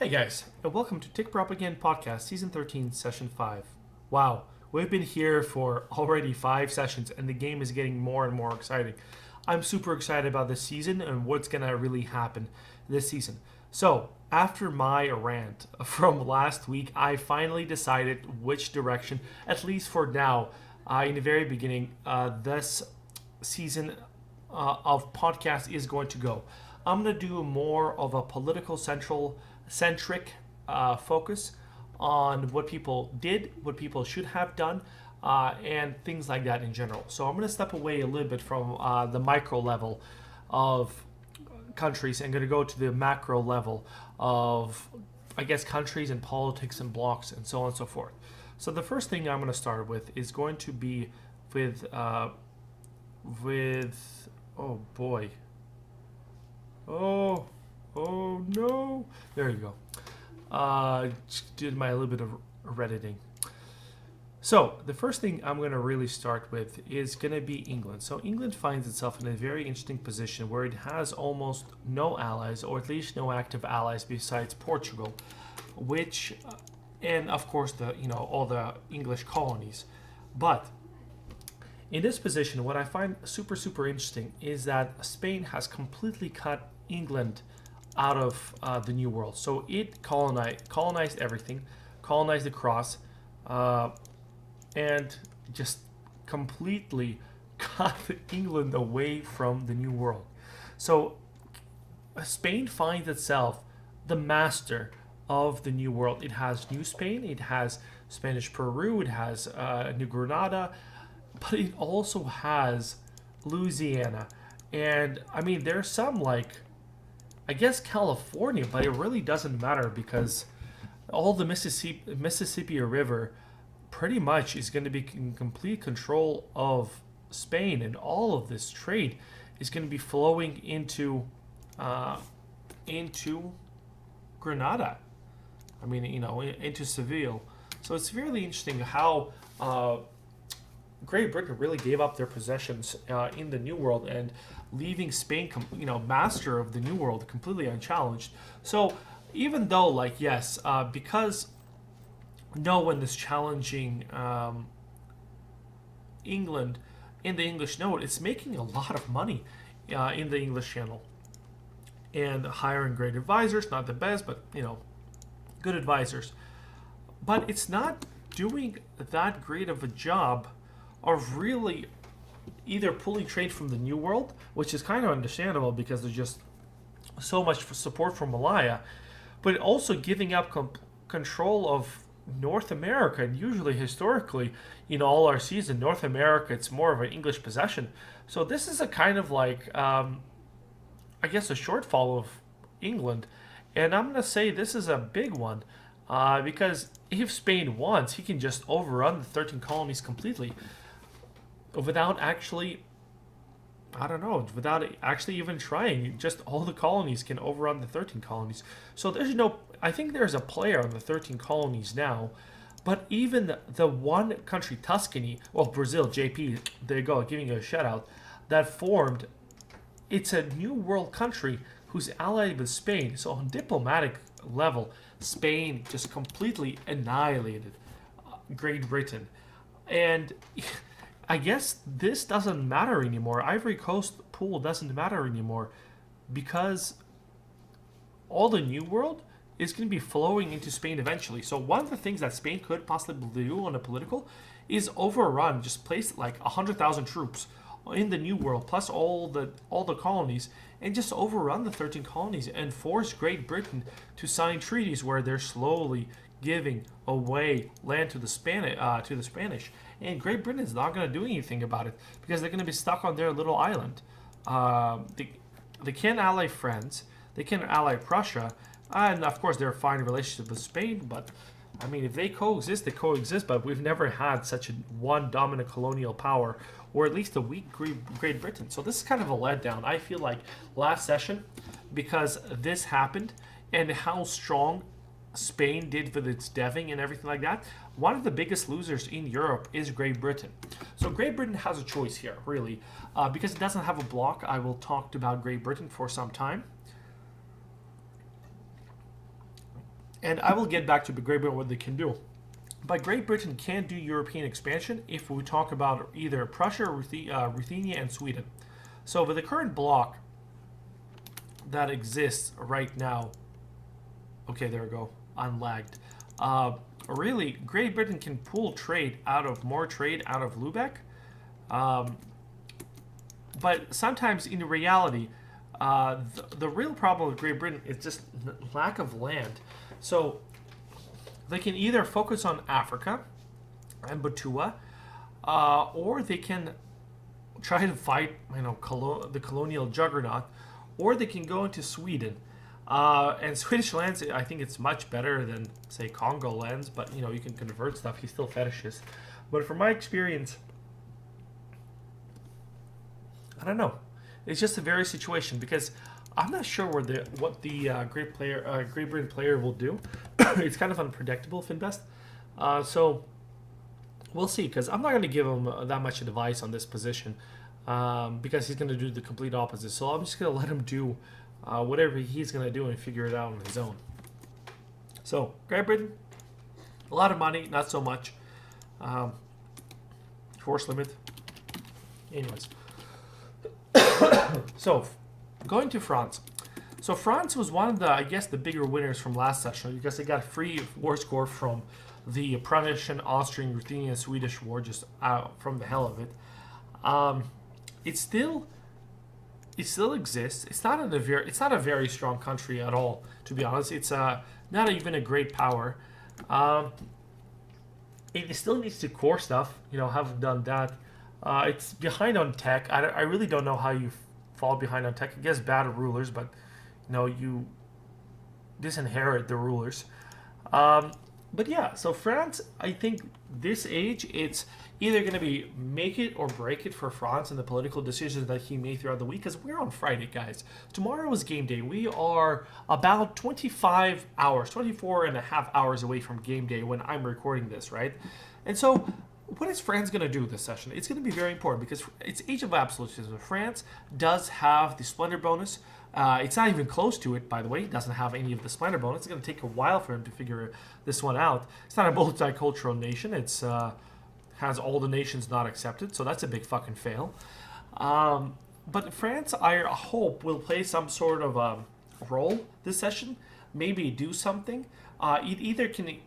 Hey guys, and welcome to TIC Propaganda Podcast, Season 13, Session 5. Wow, we've been here for already 5 sessions, and the game is getting more and more exciting. I'm super excited about this season and what's going to really happen this season. So, after my rant from last week, I finally decided which direction, at least for now, in the very beginning, this season of podcast is going to go. I'm going to do more of a political centric focus on what people did, what people should have done, and things like that in general. So I'm going to step away a little bit from the micro level of countries and going to go to the macro level of, I guess, countries and politics and blocks and so on and so forth. So the first thing I'm going to start with is going to be with oh boy. Oh no. There you go. Just did my little bit of redditing. So the first thing I'm going to really start with is going to be England. So England finds itself in a very interesting position where it has almost no allies, or at least no active allies besides Portugal, which, and of course all the English colonies. But in this position, what I find super interesting is that Spain has completely cut England out of the New World. So it colonized everything, colonized the cross, and just completely cut England away from the New World. So Spain finds itself the master of the New World. It has New Spain, it has Spanish Peru, it has New Granada, but it also has Louisiana. And I mean, there's some I guess California, but it really doesn't matter because all the Mississippi River pretty much is going to be in complete control of Spain, and all of this trade is going to be flowing into Granada. I mean, into Seville. So it's really interesting how Great Britain really gave up their possessions in the New World and leaving Spain, master of the New World, completely unchallenged. So even though, yes, because no one is challenging England in the English note, it's making a lot of money in the English Channel. And hiring great advisors, not the best, but, good advisors. But it's not doing that great of a job of really either pulling trade from the New World, which is kind of understandable because there's just so much support from Malaya, but also giving up control of North America. And usually, historically, all our season, North America, it's more of an English possession. So this is a kind of I guess, a shortfall of England. And I'm going to say this is a big one because if Spain wants, he can just overrun the 13 colonies completely without actually, without actually even trying. Just all the colonies can overrun the 13 colonies. So I think there's a player on the 13 colonies now, but even the one country, Tuscany, Brazil, JP, there you go, giving you a shout out, that formed, it's a New World country who's allied with Spain. So on diplomatic level, Spain just completely annihilated Great Britain. And I guess this doesn't matter anymore. Ivory Coast pool doesn't matter anymore because all the New World is going to be flowing into Spain eventually. So one of the things that Spain could possibly do on a political is overrun, just place 100,000 troops in the New World plus all the colonies, and just overrun the 13 colonies and force Great Britain to sign treaties where they're slowly giving away land to the Spanish. And Great Britain is not going to do anything about it because they're going to be stuck on their little island. They can't ally France, they can't ally Prussia, and of course they're a fine relationship with Spain. But I mean, if they coexist, they coexist. But we've never had such a one dominant colonial power, or at least a weak Great Britain. So this is kind of a letdown. I feel like last session, because this happened and how strong Spain did with its deving and everything like that, one of the biggest losers in Europe is Great Britain. So Great Britain has a choice here, really, because it doesn't have a bloc. I will talk about Great Britain for some time. And I will get back to Great Britain what they can do. But Great Britain can do European expansion if we talk about either Prussia, Ruthenia, and Sweden. So with the current bloc that exists right now, okay, there we go, unlagged. Really, Great Britain can pull more trade out of Lubeck. But sometimes in reality, the real problem with Great Britain is just lack of land. So they can either focus on Africa and Batua, or they can try to fight, the colonial juggernaut, or they can go into Sweden. And Swedish lands, I think it's much better than, say, Congo lands, but, you can convert stuff. He's still fetishist. But from my experience, I don't know. It's just a very situation because I'm not sure what the Great Britain player will do. It's kind of unpredictable, Finbest. So we'll see, because I'm not going to give him that much advice on this position because he's going to do the complete opposite. So I'm just going to let him do whatever he's going to do and figure it out on his own. So Great Britain, a lot of money, not so much. Force limit. Anyways. So, going to France. So France was one of the bigger winners from last session because they got a free war score from the Prussian, Austrian, Ruthenian, Swedish war, just from the hell of it. It still exists. It's not a very strong country at all, to be honest. It's not even a great power. It still needs to core stuff. Haven't done that. It's behind on tech. I really don't know how you fall behind on tech. I guess bad rulers, but you disinherit the rulers. But yeah, so France, I think this age, it's either going to be make it or break it for France and the political decisions that he made throughout the week, because we're on Friday, guys. Tomorrow is game day. We are about 24 and a half hours away from game day when I'm recording this, right? And so what is France going to do this session? It's going to be very important because it's Age of Absolutism. France does have the Splendor bonus. It's not even close to it, by the way. It doesn't have any of the Splendor bonus. It's going to take a while for him to figure this one out. It's not a multicultural nation. It's has all the nations not accepted, so that's a big fucking fail. But France, I hope, will play some sort of role this session. Maybe do something. It either can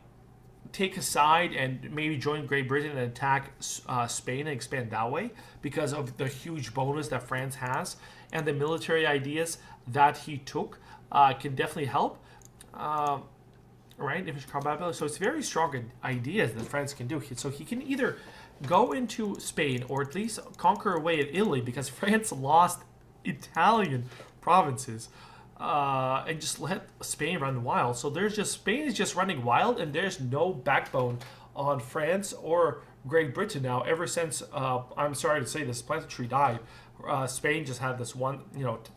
take a side and maybe join Great Britain and attack Spain and expand that way because of the huge bonus that France has and the military ideas that he took can definitely help. Right? So it's very strong ideas that France can do. So he can either go into Spain or at least conquer away at Italy because France lost Italian provinces. And just let Spain run wild. So Spain is just running wild, and there's no backbone on France or Great Britain now. Ever since I'm sorry to say this planetary died, Spain just had this one,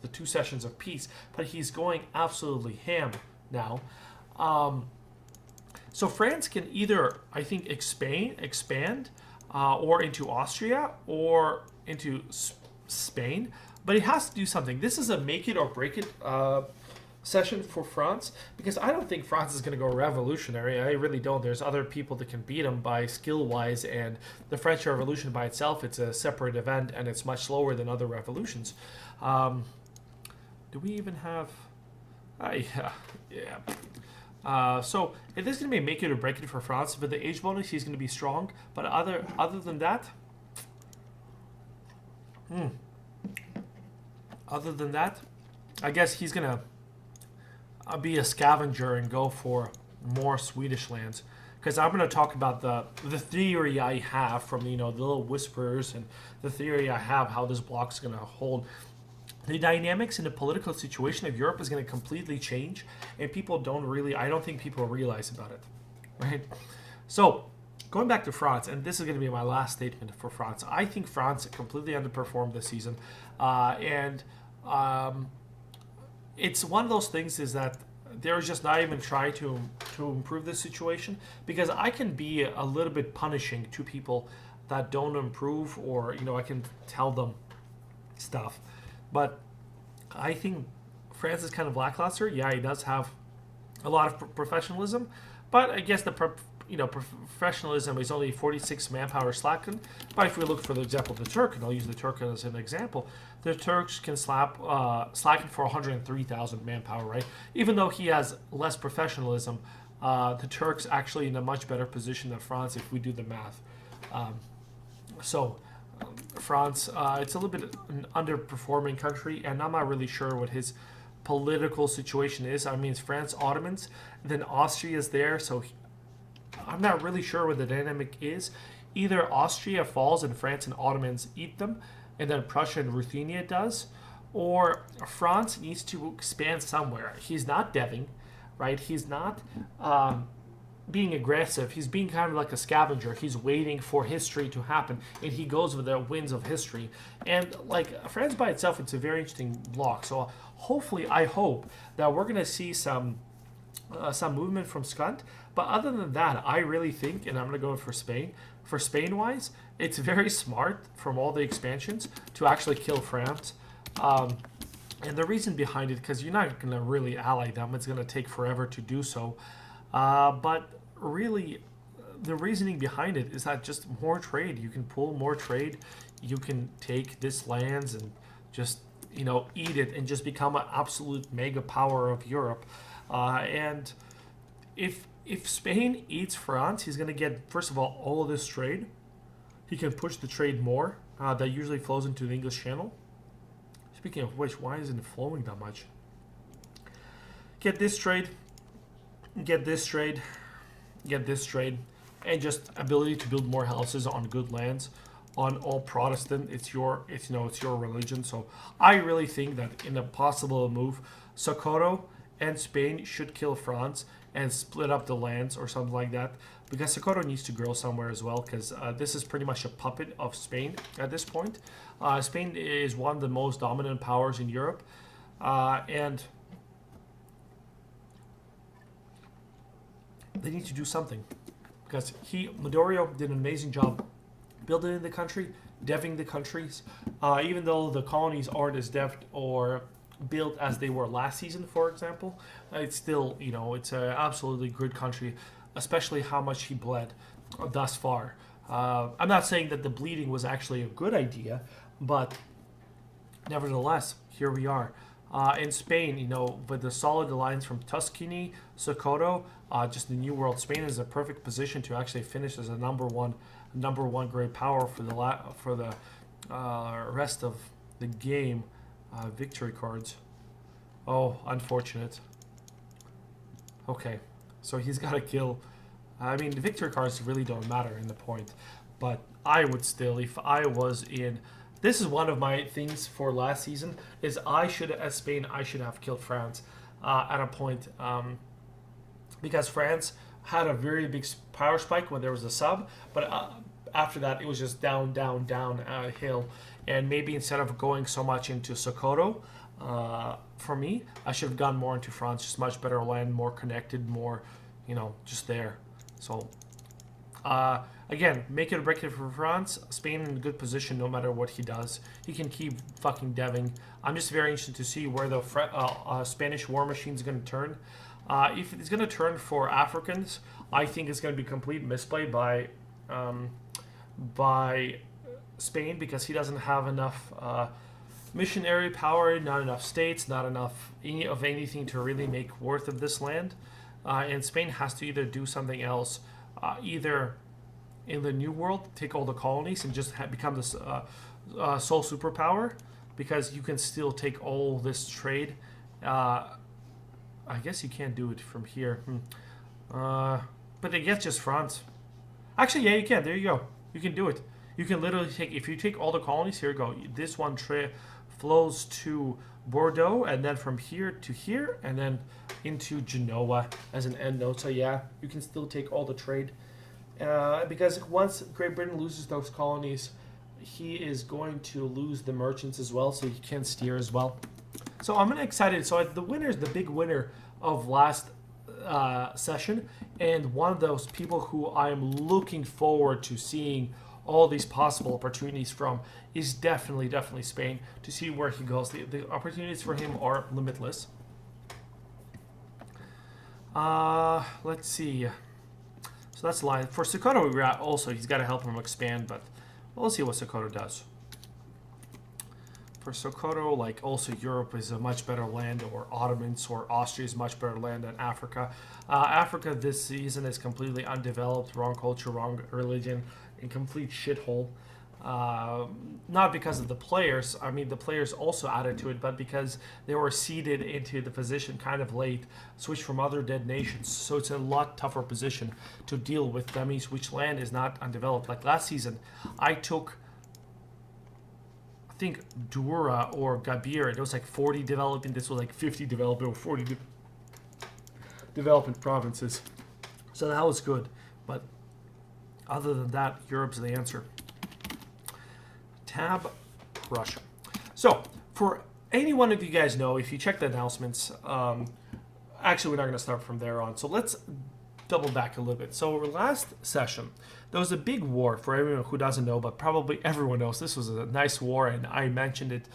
the 2 sessions of peace. But he's going absolutely ham now. So France can either, I think, expand, or into Austria or into Spain. But it has to do something. This is a make it or break it session for France because I don't think France is going to go revolutionary. I really don't. There's other people that can beat them by skill-wise, and the French Revolution by itself, it's a separate event, and it's much slower than other revolutions. Do we even have... yeah. So if this is going to be a make it or break it for France, with the age bonus, he's going to be strong. But other than that... Other than that, I guess he's going to be a scavenger and go for more Swedish lands. Because I'm going to talk about the theory I have from, the little whispers and the theory I have how this block is going to hold. The dynamics in the political situation of Europe is going to completely change. And I don't think people realize about it. Right? So, going back to France, and this is going to be my last statement for France. I think France completely underperformed this season. It's one of those things is that they're just not even trying to improve this situation because I can be a little bit punishing to people that don't improve or, I can tell them stuff. But I think France is kind of lackluster. Yeah, he does have a lot of professionalism, but I guess the professionalism is only 46 manpower slackened. But if we look for the example of the Turk, and I'll use the Turk as an example, the Turks can slacken for 103,000 manpower, right? Even though he has less professionalism, the Turks actually in a much better position than France if we do the math. So France, it's a little bit an underperforming country, and I'm not really sure what his political situation is. I mean, it's France, Ottomans, then Austria is there, so I'm not really sure what the dynamic is. Either Austria falls and France and Ottomans eat them, and then Prussia and Ruthenia does, or France needs to expand somewhere. He's not deving, right? He's not being aggressive. He's being kind of like a scavenger. He's waiting for history to happen, and he goes with the winds of history. And like France by itself, it's a very interesting block. So hopefully, I hope that we're gonna see some movement from Skunt. But other than that, I really think, and I'm gonna go for Spain. For Spain wise, it's very smart from all the expansions to actually kill France. And the reason behind it, because you're not going to really ally them, it's going to take forever to do so. But really, the reasoning behind it is that just more trade. You can pull more trade. You can take this lands and just, eat it and just become an absolute mega power of Europe. And if Spain eats France, he's going to get, first of all of this trade. He can push the trade more. That usually flows into the English Channel. Speaking of which, why isn't it flowing that much? Get this trade, get this trade, get this trade, and just ability to build more houses on good lands, on all Protestant. It's your religion. So I really think that in a possible move, Socorro and Spain should kill France and split up the lands or something like that, because Socorro needs to grow somewhere as well, because this is pretty much a puppet of Spain at this point. Spain is one of the most dominant powers in Europe, and they need to do something, because Medorio did an amazing job building in the country, deving the countries, even though the colonies aren't as deved or built as they were last season, for example. It's still, it's an absolutely good country, especially how much he bled thus far. I'm not saying that the bleeding was actually a good idea, but nevertheless, here we are. In Spain, with the solid alliance from Tuscany, Socorro, just the New World, Spain is a perfect position to actually finish as a number one great power for the rest of the game. Victory cards. Oh, unfortunate. Okay, so he's got to kill. I mean, the victory cards really don't matter in the point, but I would still, if I was in. This is one of my things for last season. Is as Spain, I should have killed France at a point, because France had a very big power spike when there was a sub, but after that it was just down, hill. And maybe instead of going so much into Socorro, for me, I should have gone more into France. Just much better land, more connected, more, just there. So, again, make it or break it for France. Spain in a good position no matter what he does. He can keep fucking deving. I'm just very interested to see where the Spanish war machine is going to turn. If it's going to turn for Africans, I think it's going to be complete misplay by Spain, because he doesn't have enough missionary power, not enough states, not enough of anything to really make worth of this land. And Spain has to either do something else, either in the New World, take all the colonies and just become this sole superpower, because you can still take all this trade. I guess you can't do it from here. But I guess just France. Actually, yeah, you can. There you go. You can do it. You can literally take, if you take all the colonies, here you go. This one flows to Bordeaux, and then from here to here, and then into Genoa as an end node. So yeah, you can still take all the trade. Because once Great Britain loses those colonies, he is going to lose the merchants as well, so he can steer as well. So I'm excited. So the winner is the big winner of last session, and one of those people who I'm looking forward to seeing all these possible opportunities from is definitely Spain, to see where he goes. The opportunities for him are limitless. Let's see. So that's the line. For Sokoto, also, he's got to help him expand, but we'll see what Sokoto does. For Sokoto, like, also Europe is a much better land, or Ottomans or Austria is much better land than Africa. Africa this season is completely undeveloped, wrong culture, wrong religion, and complete shithole. Not because of the players. I mean, the players also added to it, but because they were seeded into the position kind of late, switched from other dead nations. So it's a lot tougher position to deal with dummies, which land is not undeveloped. Like last season, I took, I think, Dura or Gabir, and it was like 40 developing. This was like 50 developing or 40 development provinces. So that was good. But other than that, Europe's the answer. Tab Russia. So, for any one of you guys know, if you check the announcements, actually, we're not going to start from there on. So, let's double back a little bit. So, last session, there was a big war for everyone who doesn't know, but probably everyone knows. This was a nice war, and I mentioned it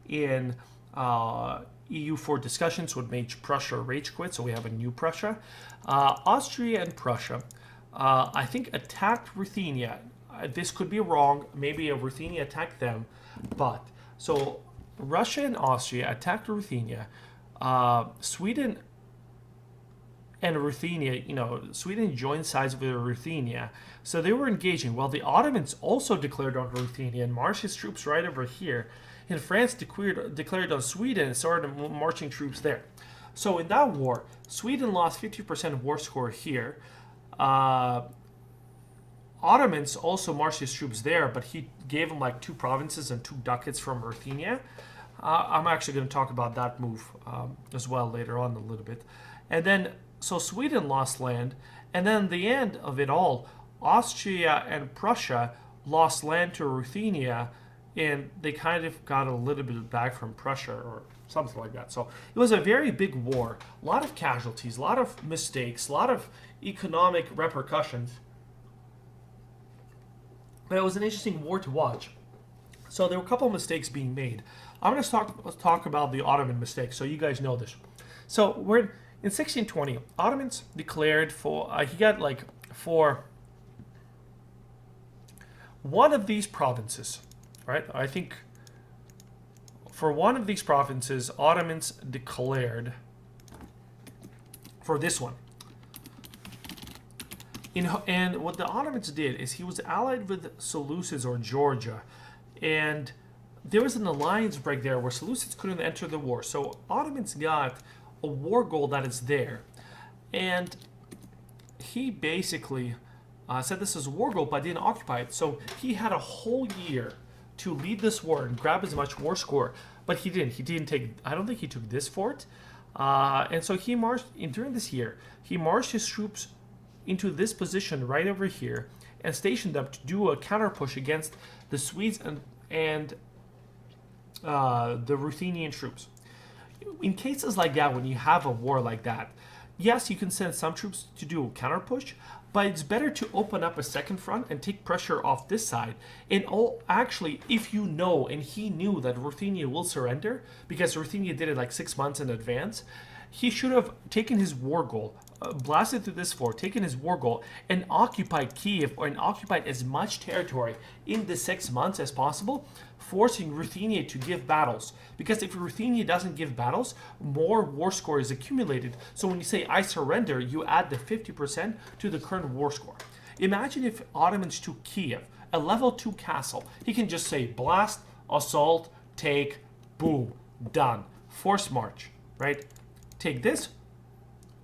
in EU4 discussions, what made Prussia rage quit. So, we have a new Prussia. Austria and Prussia, I think, attacked Ruthenia. This could be wrong. Maybe Ruthenia attacked them, but so Russia and Austria attacked Ruthenia. Sweden and Ruthenia, Sweden joined sides with Ruthenia, so they were engaging. Well, the Ottomans also declared on Ruthenia and marched his troops right over here. And France declared on Sweden and started marching troops there. So in that war, Sweden lost 50% war score here. Ottomans also marched his troops there, but he gave them like 2 provinces and 2 ducats from Ruthenia. I'm actually going to talk about that move as well later on a little bit. And then, so Sweden lost land, and then the end of it all, Austria and Prussia lost land to Ruthenia, and they kind of got a little bit back from Prussia or something like that. So it was a very big war, a lot of casualties, a lot of mistakes, a lot of economic repercussions. But it was an interesting war to watch. So there were a couple of mistakes being made. I'm going to talk about the Ottoman mistakes, so you guys know this. So we're in 1620. Ottomans declared for he got like for one of these provinces, right? I think for one of these provinces, Ottomans declared for this one. And what the Ottomans did is he was allied with Seleucids or Georgia, and there was an alliance break there where Seleucids couldn't enter the war. So Ottomans got a war goal that is there, and he basically said this is a war goal, but didn't occupy it. So he had a whole year to lead this war and grab as much war score, but he didn't. He didn't take. I don't think he took this fort, and so he marched during this year. He marched his troops into this position right over here and stationed them to do a counter push against the Swedes and the Ruthenian troops. In cases like that, when you have a war like that, yes, you can send some troops to do a counter push, but it's better to open up a second front and take pressure off this side. And actually, if you know, and he knew that Ruthenia will surrender, because Ruthenia did it like 6 months in advance, he should have taken his war goal, blasted through this fort, taken his war goal, and occupied Kiev, and occupied as much territory in the 6 months as possible, forcing Ruthenia to give battles. Because if Ruthenia doesn't give battles, more war score is accumulated. So when you say, I surrender, you add the 50% to the current war score. Imagine if Ottomans took Kiev, a level 2 castle. He can just say, blast, assault, take, boom, done. Force march, right? Take this,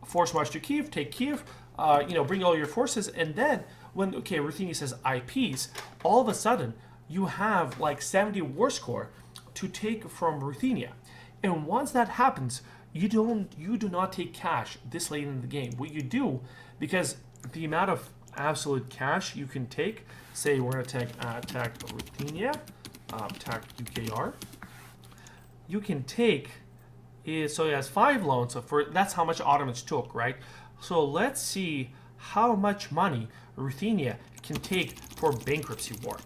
force march to Kiev, take Kiev, bring all your forces, and then when, Ruthenia says I peace, all of a sudden you have like 70 war score to take from Ruthenia. And once that happens, you do not take cash this late in the game. What you do, because the amount of absolute cash you can take, say we're going to attack Ruthenia, attack UKR, you can take so it has 5 loans. So that's how much Ottomans took, right? So let's see how much money Ruthenia can take for bankruptcy war.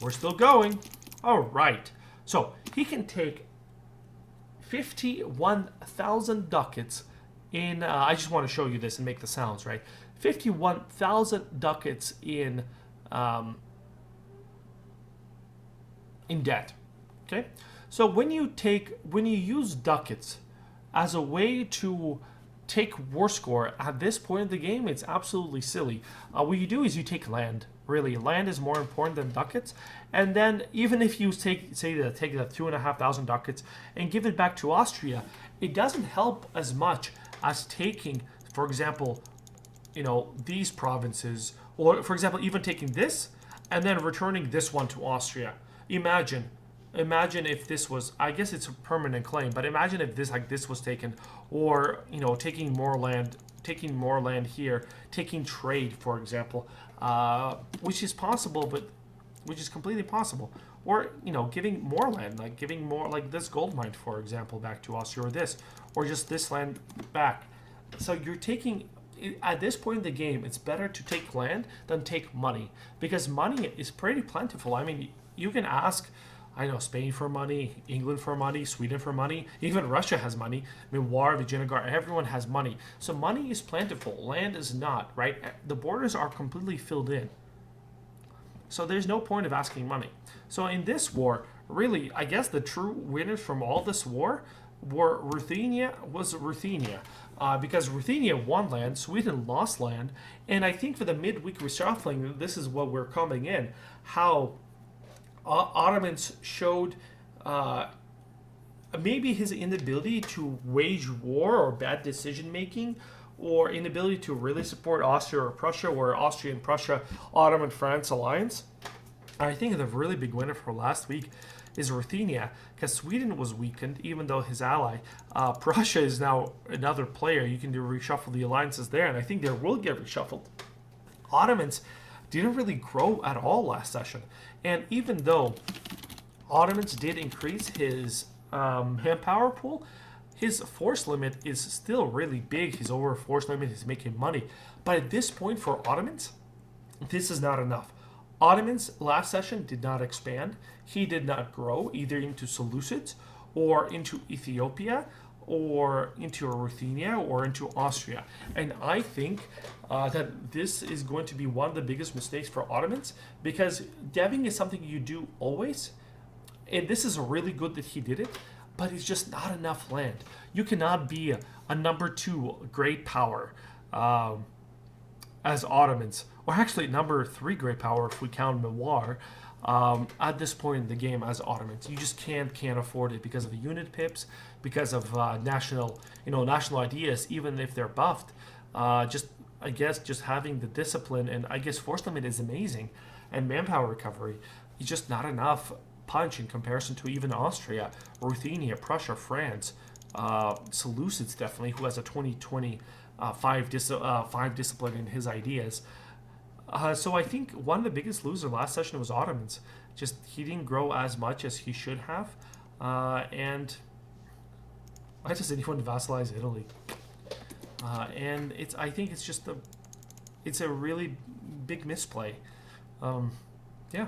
We're still going. All right. So he can take 51,000 ducats in. I just want to show you this and make the sounds right. 51,000 ducats in debt. Okay. So when you use ducats as a way to take war score at this point of the game, it's absolutely silly. What you do is you take land. Really, land is more important than ducats. And then even if you take the 2,500 ducats and give it back to Austria, it doesn't help as much as taking, for example, these provinces, or for example, even taking this and then returning this one to Austria. Imagine if this was, I guess it's a permanent claim, but imagine if this was taken, or taking more land here, taking trade, for example, which is possible, but which is completely possible, or giving more land, like giving more, like this gold mine, for example, back to Austria, or just this land back. So you're taking. At this point in the game, it's better to take land than take money, because money is pretty plentiful. I mean, you can ask, I know, Spain for money, England for money, Sweden for money, even Russia has money. I mean, War, Vijayanagar, everyone has money. So money is plentiful, land is not, right? The borders are completely filled in. So there's no point of asking money. So in this war, really, I guess the true winners from all this war were Ruthenia, because Ruthenia won land, Sweden lost land, and I think for the midweek reshuffling, this is what we're coming in, how Ottomans showed maybe his inability to wage war or bad decision making, or inability to really support Austria or Prussia, or Austria and Prussia, Ottoman France alliance. I think the really big winner for last week is Ruthenia, because Sweden was weakened, even though his ally Prussia is now another player. You can reshuffle the alliances there, and I think they will get reshuffled. Ottomans didn't really grow at all last session, and even though Ottomans did increase his manpower pool, his force limit is still really big. His over force limit is making money, but at this point for Ottomans, this is not enough. Ottomans last session did not expand. He did not grow either into Seleucids or into Ethiopia or into Ruthenia or into Austria. And I think that this is going to be one of the biggest mistakes for Ottomans, because deving is something you do always. And this is really good that he did it, but it's just not enough land. You cannot be a number 2 great power as Ottomans, or actually number 3 great power if we count Mewar, at this point in the game as Ottomans. You just can't afford it because of the unit pips, because of national ideas, even if they're buffed. I guess just having the discipline, and I guess force limit is amazing, and manpower recovery is just not enough punch in comparison to even Austria, Ruthenia, Prussia, France, Seleucids definitely, who has a 2020 5 discipline in his ideas. So I think one of the biggest losers last session was Ottomans. Just he didn't grow as much as he should have, and why does anyone vassalize Italy? And I think it's a really big misplay. Yeah.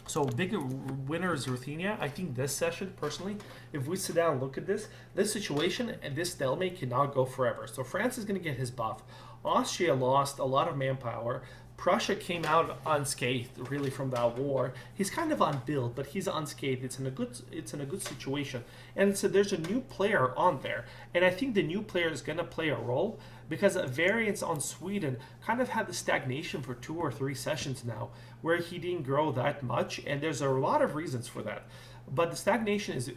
So big winner is Ruthenia. I think this session, personally, if we sit down and look at this situation and this stalemate cannot go forever. So France is going to get his buff. Austria lost a lot of manpower. Prussia came out unscathed, really, from that war. He's kind of unbuilt, but he's unscathed. It's in a good situation. And so there's a new player on there, and I think the new player is going to play a role, because a variance on Sweden kind of had the stagnation for 2 or 3 sessions now, where he didn't grow that much, and there's a lot of reasons for that. But the stagnation is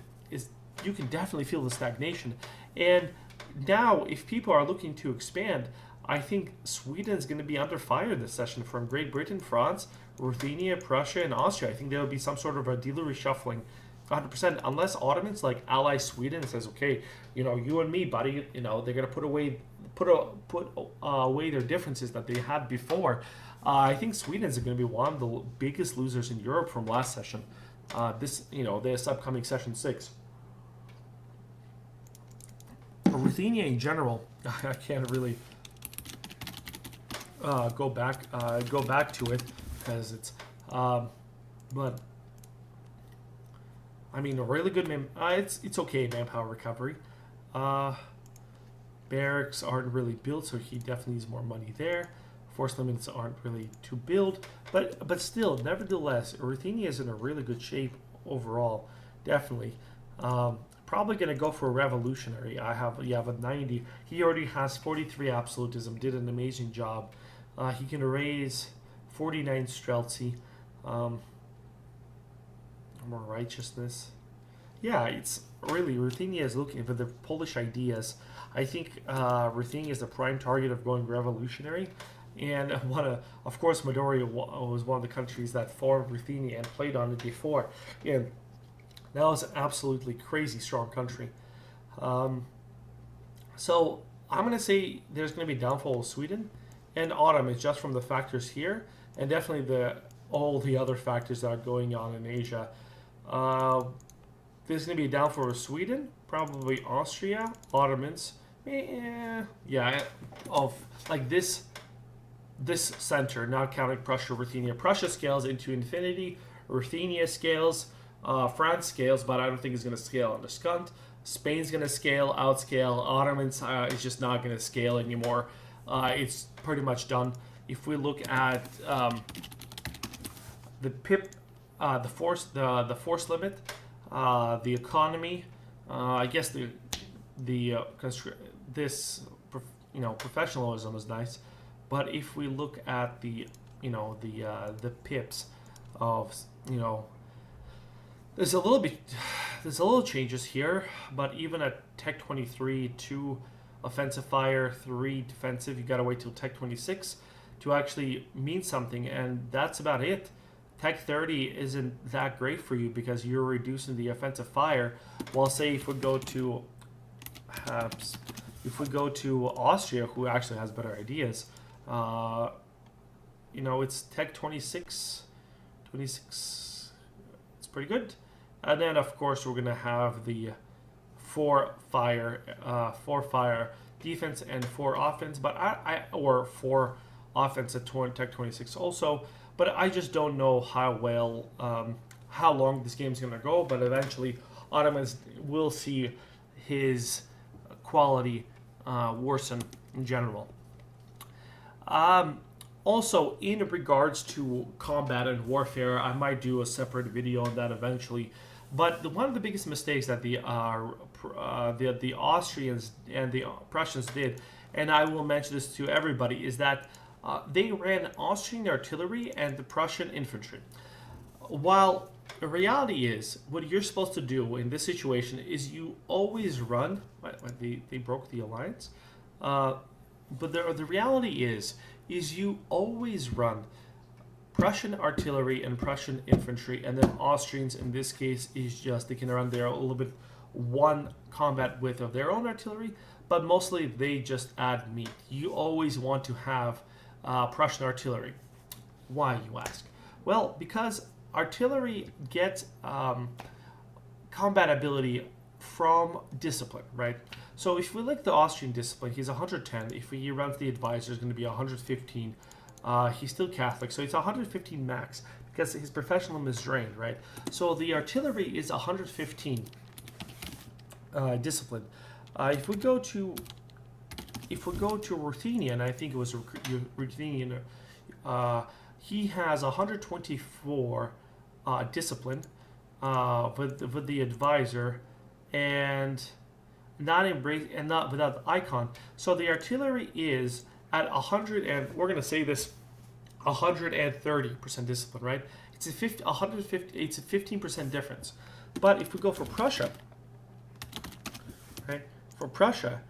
you can definitely feel the stagnation. And now, if people are looking to expand, I think Sweden is going to be under fire this session from Great Britain, France, Ruthenia, Prussia, and Austria. I think there will be some sort of a dealer reshuffling, 100%, unless Ottomans ally Sweden and says, okay, you and me, buddy, they're going to put away their differences that they had before. I think Sweden is going to be one of the biggest losers in Europe from last session. This upcoming session 6. Ruthenia in general, I can't really go back to it because it's, but I mean, a really good it's okay manpower recovery. Barracks aren't really built, so he definitely needs more money there. Force limits aren't really to build, but still, nevertheless, Ruthenia is in a really good shape overall. Definitely. Probably gonna go for a revolutionary. You have a 90. He already has 43 absolutism. Did an amazing job. He can raise 49 streltsy. More righteousness. Yeah, it's really Ruthenia is looking for the Polish ideas. I think Ruthenia is the prime target of going revolutionary. And of course, Midori was one of the countries that formed Ruthenia and played on it before. And that was an absolutely crazy strong country. So I'm going to say there's going to be a downfall of Sweden and Ottoman just from the factors here, and definitely all the other factors that are going on in Asia. There's going to be a downfall of Sweden, probably Austria, Ottomans. Yeah, of like this center, not counting Prussia, Ruthenia. Prussia scales into infinity. Ruthenia scales. France scales, but I don't think it's going to scale on the Skunt. Spain's going to scale, outscale. Ottomans is just not going to scale anymore. It's pretty much done. If we look at the PIP, the force limit, the economy, I guess professionalism is nice, but if we look at the pips of there's a little changes here, but even at Tech 23, 2 offensive fire, 3 defensive, you gotta wait till Tech 26 to actually mean something, and that's about it. Tech 30 isn't that great for you because you're reducing the offensive fire. While say if we go to Austria, who actually has better ideas, it's Tech 26, it's pretty good. And then of course we're gonna have the 4 fire defense and 4 offense, but or 4 offense at Tech 26 also. But I just don't know how long this game's gonna go. But eventually, Ottomans will see his quality worsen in general. Also, in regards to combat and warfare, I might do a separate video on that eventually. But one of the biggest mistakes that the Austrians and the Prussians did, and I will mention this to everybody, is that they ran Austrian artillery and the Prussian infantry. While the reality is, what you're supposed to do in this situation is you always run. They broke the alliance, but the reality is you always run Prussian artillery and Prussian infantry, and then Austrians in this case is just they can run their a little bit one combat width of their own artillery, but mostly they just add meat. You always want to have Prussian artillery. Why, you ask? Well, because artillery gets combat ability from discipline, right? So if we look at the Austrian discipline, he's 110. If he runs the advisor, it's going to be 115. He's still Catholic, so it's 115 max because his professionalism is drained, right? So the artillery is 115 discipline. If we go to Ruthenian, I think it was Ruthenian, he has 124 discipline with the advisor, and not without the icon. So the artillery is at 100, and we're gonna say this 130% discipline, right? It's a 150. It's a 15% difference. But if we go for Prussia, right? For Prussia,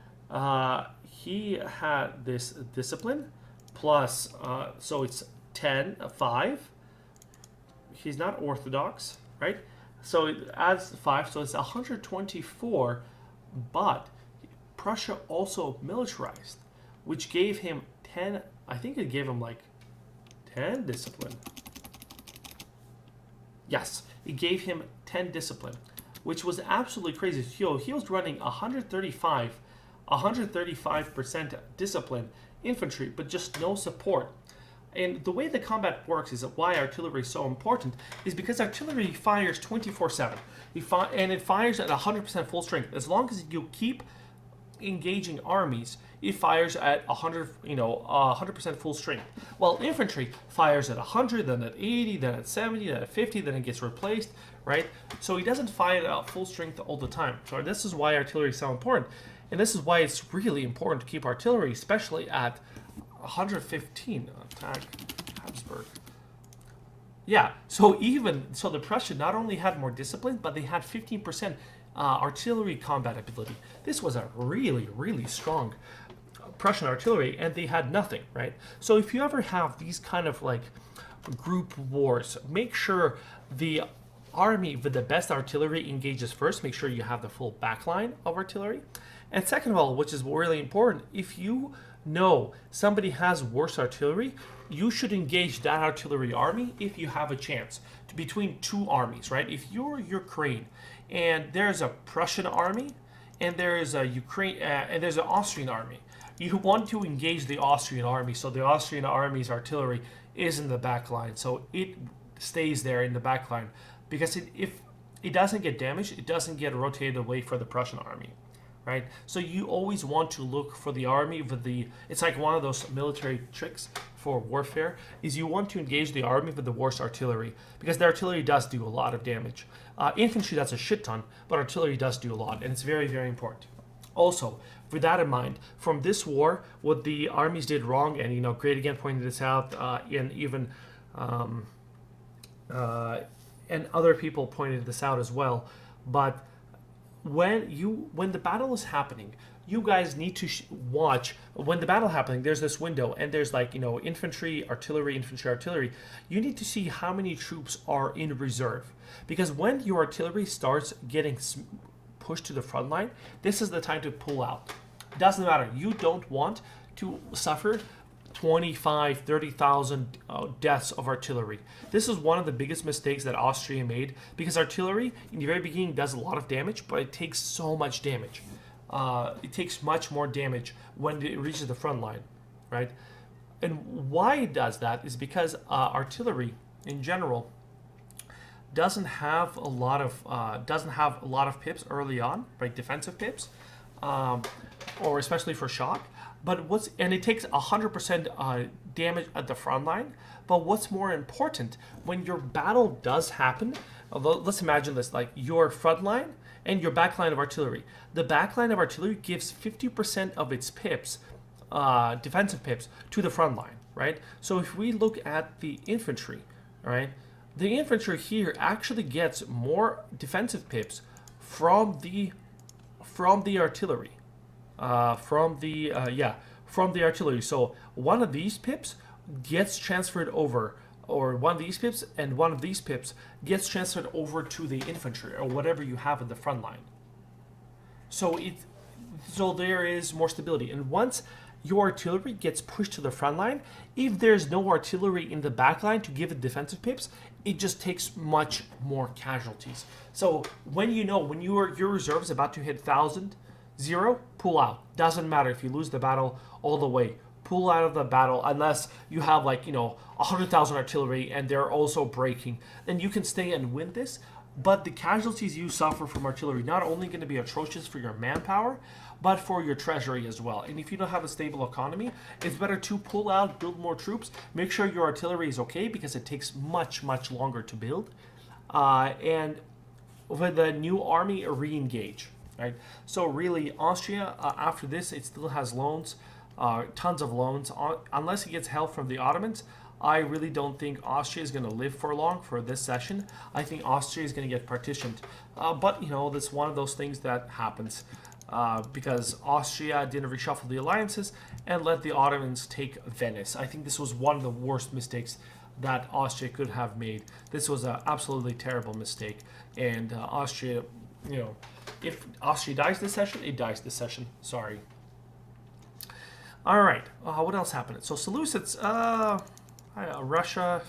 he had this discipline plus, so it's 10, 5. He's not Orthodox, right? So it adds 5, so it's 124. But Prussia also militarized, which gave him 10. I think it gave him like 10 discipline. Yes, it gave him 10 discipline, which was absolutely crazy. He was running 135 135% discipline infantry, but just no support. And the way the combat works is that why artillery is so important is because artillery fires 24/7. And it fires at 100% full strength. As long as you keep engaging armies, it fires at 100% full strength. While infantry fires at 100, then at 80, then at 70, then at 50, then it gets replaced, right? So it doesn't fire at full strength all the time. So this is why artillery is so important. And this is why it's really important to keep artillery, especially at 115 attack Habsburg. Yeah, so the Prussian not only had more discipline, but they had 15% artillery combat ability. This was a really, really strong Prussian artillery, and they had nothing, right? So if you ever have these kind of like group wars, make sure the army with the best artillery engages first. Make sure you have the full backline of artillery. And second of all, which is really important, if you know somebody has worse artillery, you should engage that artillery army if you have a chance between two armies, right? If you're Ukraine and there's a Prussian army and there's a and there's an Austrian army, you want to engage the Austrian army, so the Austrian army's artillery is in the back line, so it stays there in the back line, because if it doesn't get damaged, it doesn't get rotated away for the Prussian army, right? So you always want to look for the army with it's like one of those military tricks for warfare, is you want to engage the army with the worst artillery, because the artillery does do a lot of damage. Infantry does a shit ton, but artillery does do a lot, and it's very, very important. Also, with that in mind, from this war, what the armies did wrong, and Great again pointed this out, and even and other people pointed this out as well. But when the battle is happening, you guys need to watch when the battle happening. There's this window, and there's infantry, artillery, infantry, artillery. You need to see how many troops are in reserve, because when your artillery starts getting pushed to the front line, this is the time to pull out. Doesn't matter. You don't want to suffer 25, 30,000 deaths of artillery. This is one of the biggest mistakes that Austria made, because artillery in the very beginning does a lot of damage, but it takes so much damage. It takes much more damage when it reaches the front line, right? And why it does that is because artillery in general doesn't have a lot of pips early on, right? Defensive pips, or especially for shock. But it takes 100% damage at the front line. But what's more important, when your battle does happen, let's imagine this, like your front line and your back line of artillery. The back line of artillery gives 50% of its pips, defensive pips, to the front line, right? So if we look at the infantry, right, the infantry here actually gets more defensive pips from the artillery. From the artillery. So one of these pips gets transferred over, or one of these pips and one of these pips gets transferred over to the infantry, or whatever you have in the front line. So there is more stability. And once your artillery gets pushed to the front line, if there's no artillery in the back line to give it defensive pips, it just takes much more casualties. So when your reserve is about to hit 1,000, 0, pull out. Doesn't matter if you lose the battle all the way. Pull out of the battle unless you have 100,000 artillery and they're also breaking. Then you can stay and win this. But the casualties you suffer from artillery not only going to be atrocious for your manpower, but for your treasury as well. And if you don't have a stable economy, it's better to pull out, build more troops, make sure your artillery is okay, because it takes much, much longer to build. And with the new army, re-engage. Right? So really, Austria, after this, it still has loans, tons of loans. Unless it gets help from the Ottomans, I really don't think Austria is going to live for long for this session. I think Austria is going to get partitioned. But, that's one of those things that happens, because Austria didn't reshuffle the alliances and let the Ottomans take Venice. I think this was one of the worst mistakes that Austria could have made. This was an absolutely terrible mistake. And Austria, if Austria dies this session, it dies this session. Sorry. All right. What else happened? So Seleucids, Russia.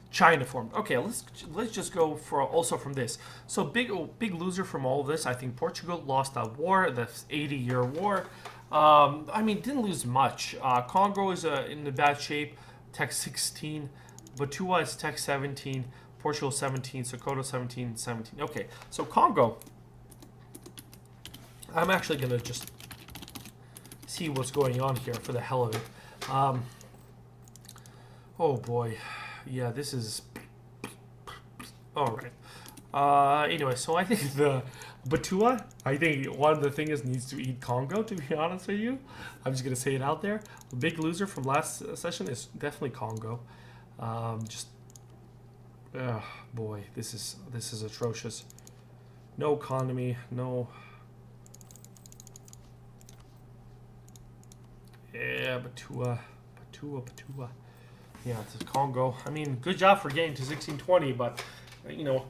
China formed. Okay, let's just go for also from this. So big loser from all of this. I think Portugal lost that war, the 80-year war. I mean, didn't lose much. Congo is in the bad shape. Tech 16. Batua is Tech 17. Portugal 17. Sokoto 17. 17. Okay, so Congo. I'm actually gonna just see what's going on here for the hell of it. Oh boy. Yeah, this is... Alright. Anyway, so I think the Batua, I think one of the things needs to eat Congo, to be honest with you. I'm just going to say it out there. The big loser from last session is definitely Congo. Boy, this is atrocious. No economy, no... Yeah, Batua. Yeah, it's Congo. I mean, good job for getting to 1620, but, you know,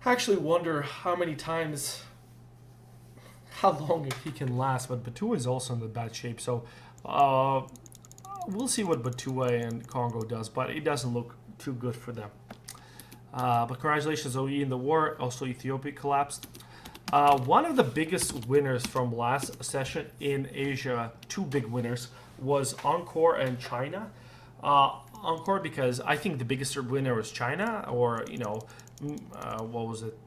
I actually wonder how long he can last. But Batua is also in the bad shape, so we'll see what Batua and Congo does, but it doesn't look too good for them. But congratulations, OE, in the war. Also, Ethiopia collapsed. One of the biggest winners from last session in Asia, two big winners, was Encore and China. Encore because I think the biggest winner was China, or, you know, what was it,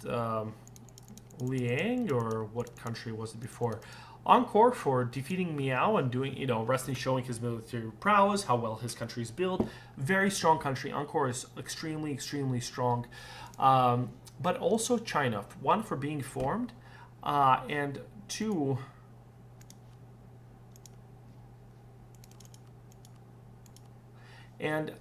Liang, or what country was it before? Encore for defeating Miao and doing, you know, wrestling, showing his military prowess, how well his country is built. Very strong country. Encore is extremely, extremely strong. But also China, one for being formed, and two... And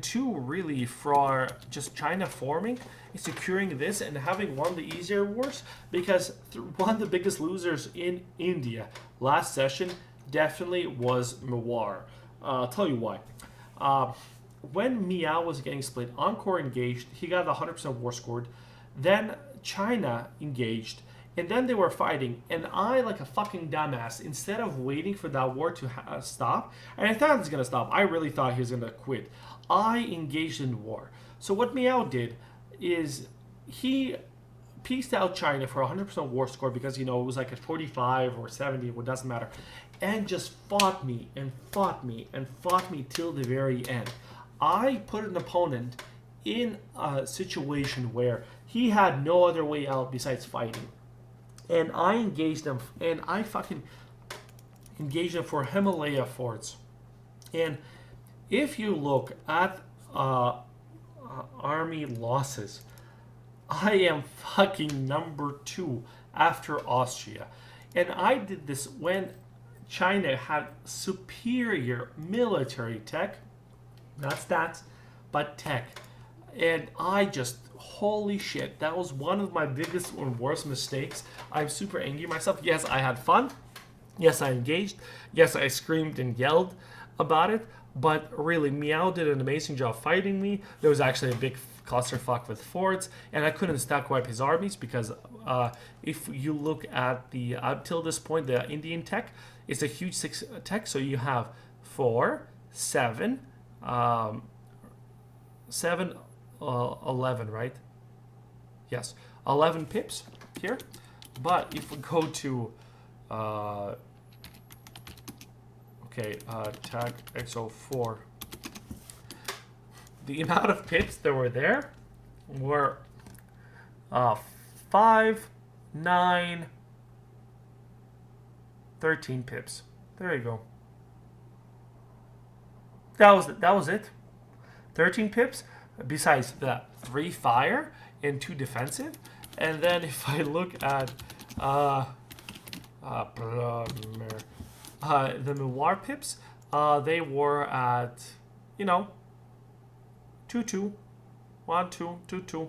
two, really, for just China forming, securing this, and having won the easier wars, because one of the biggest losers in India last session definitely was Mewar. I'll tell you why. When Miao was getting split, Encore engaged, he got 100% war scored, then China engaged, and then they were fighting, and I, like a fucking dumbass, instead of waiting for that war to stop, and I thought it was going to stop, I really thought he was going to quit, I engaged in the war. So what Miao did is he pieced out China for 100% war score, because, you know, it was like a 45 or 70, it doesn't matter, and just fought me and fought me and fought me till the very end. I put an opponent in a situation where he had no other way out besides fighting. And I engaged them, and I fucking engaged them for Himalaya forts. And if you look at army losses, I am fucking number 2 after Austria. And I did this when China had superior military tech, not stats, but tech. And I just, holy shit, that was one of my biggest and worst mistakes. I'm super angry at myself. Yes, I had fun. Yes, I engaged. Yes, I screamed and yelled about it. But really, Miao did an amazing job fighting me. There was actually a big clusterfuck with forts, and I couldn't stack wipe his armies, because if you look at the, till this point, the Indian tech, it's a huge 6 tech. So you have 4, 7, 11, right? Yes, 11 pips here. But if we go to, tag XO4, the amount of pips that were there were 5, 9, 13 pips. There you go. That was it. 13 pips, besides that 3 fire and 2 defensive. And then if I look at the Mewar pips, they were at, you know, 2-2, 1-2, 2-2.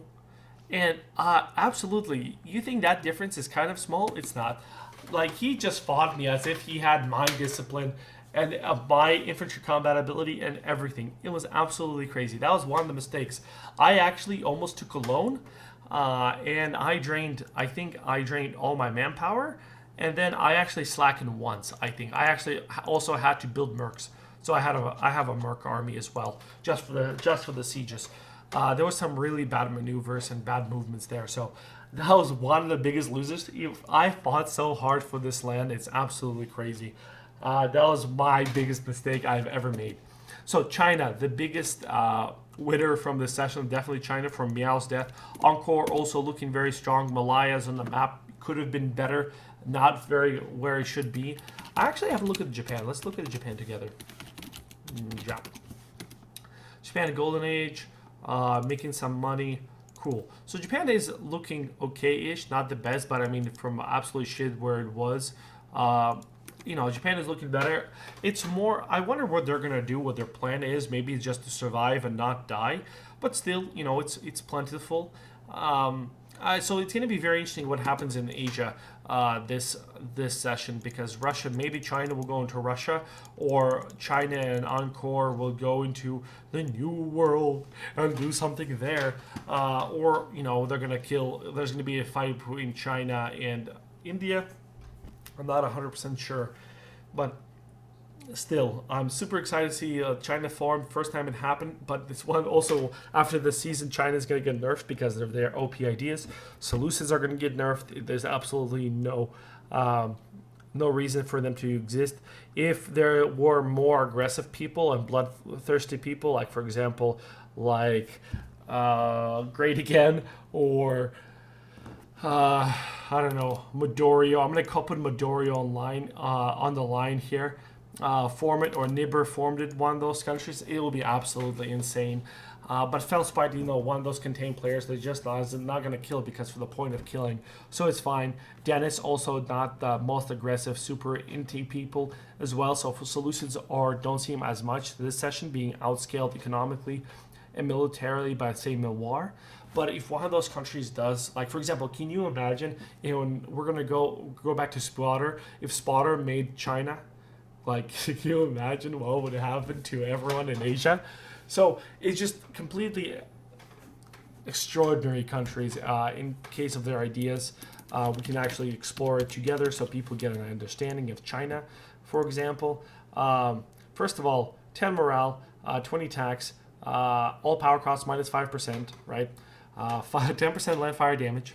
And absolutely, you think that difference is kind of small? It's not. Like, he just fought me as if he had my discipline and my infantry combat ability and everything. It was absolutely crazy. That was one of the mistakes. I actually almost took a loan, and I think I drained all my manpower, and then I actually slackened once, I think. I actually also had to build mercs. So I have a merc army as well, just for the sieges. There was some really bad maneuvers and bad movements there. So that was one of the biggest losers. I fought so hard for this land. It's absolutely crazy. That was my biggest mistake I've ever made. So China, the biggest winner from this session, definitely China from Meow's death. Encore also looking very strong. Malaya's on the map. Could have been better. Not very where it should be. I actually have a look at Japan. Let's look at Japan together. Yeah. Japan Golden Age, making some money. Cool. So Japan is looking okay-ish, not the best, but I mean from absolute shit where it was. Japan is looking better. It's more, I wonder what they're going to do, what their plan is. Maybe it's just to survive and not die. But still, it's plentiful. So it's going to be very interesting what happens in Asia this session, because Russia, maybe China will go into Russia, or China and Encore will go into the New World and do something there. Or they're going to there's going to be a fight between China and India. I'm not 100% sure, but still, I'm super excited to see China form. First time it happened, but this one also, after the season, China's going to get nerfed because of their OP ideas. Seleucids are going to get nerfed. There's absolutely no reason for them to exist. If there were more aggressive people and bloodthirsty people, like, for example, Great Again, or I don't know, Midoriya. I'm going to put Midoriya on the line here. Form it, or Nibber formed it, one of those countries, it will be absolutely insane. But Felspite, one of those contained players that just not going to kill because for the point of killing. So it's fine. Dennis also not the most aggressive, super inty people as well. So for Seleucids don't seem as much this session, being outscaled economically and militarily by, say, Milwar. But if one of those countries does, like, for example, can you imagine, we're going to go back to Spotter, if Spotter made China, like, can you imagine what would happen to everyone in Asia? So it's just completely extraordinary countries. In case of their ideas, we can actually explore it together so people get an understanding of China, for example. First of all, 10 morale, 20 tax, all power costs minus 5%, right? 10% land fire damage,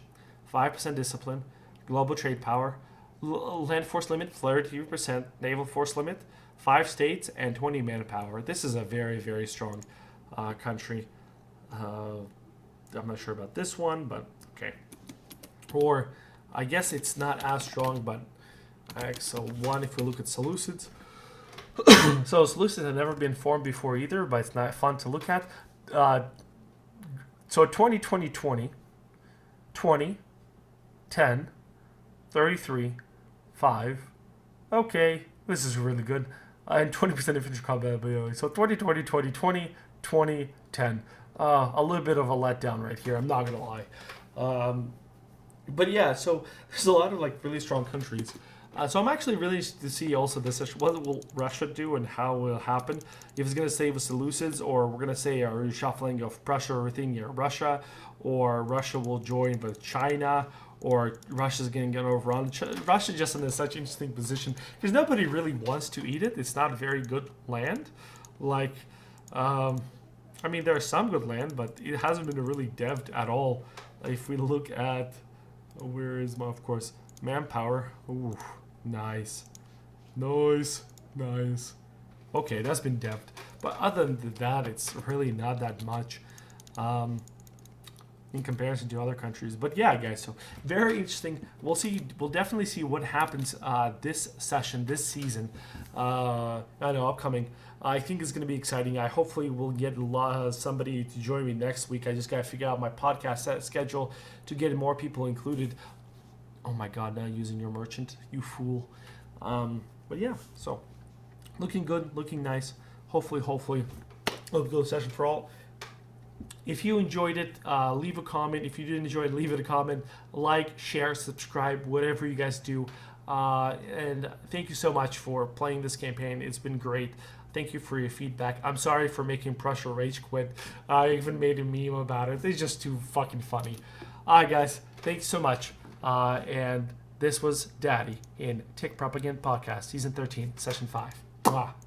5% discipline, global trade power, land force limit, 30%, naval force limit, 5 states, and 20 manpower. This is a very, very strong country. I'm not sure about this one, but okay. Or I guess it's not as strong, but so one, if we look at Seleucids. So Seleucids have never been formed before either, but it's not fun to look at. So 20, 20, 20, 20, 10, 33, 5. Okay, this is really good. And 20% infantry combat ability. So 20, 20, 20, 20, 20, 10. A little bit of a letdown right here, I'm not going to lie. But yeah, so there's a lot of really strong countries. So I'm actually really to see also this, what will Russia do and how it will happen. If it's going to stay with Seleucids, or we're going to say a reshuffling of Prussia or everything near Russia, or Russia will join with China, or Russia's going to get overrun. Russia's just in such an interesting position because nobody really wants to eat it. It's not a very good land. There's some good land, but it hasn't been really devved at all. If we look at, where is of course, manpower. Ooh, nice. Okay, that's been devved. But other than that, it's really not that much. In comparison to other countries. But yeah, guys, so very interesting. We'll definitely see what happens this session, this season. Upcoming. I think it's going to be exciting. I hopefully will get somebody to join me next week. I just got to figure out my podcast schedule to get more people included. Oh my God, now using your merchant, you fool. But yeah, so looking good, looking nice. Hopefully, we'll go session for all. If you enjoyed it, leave a comment. If you didn't enjoy it, leave it a comment. Like, share, subscribe, whatever you guys do. And thank you so much for playing this campaign. It's been great. Thank you for your feedback. I'm sorry for making Prussia rage quit. I even made a meme about it. It's just too fucking funny. All right, guys. Thanks so much. And this was Daddy in TIC Propaganda Podcast, Season 13, Session 5. Mwah.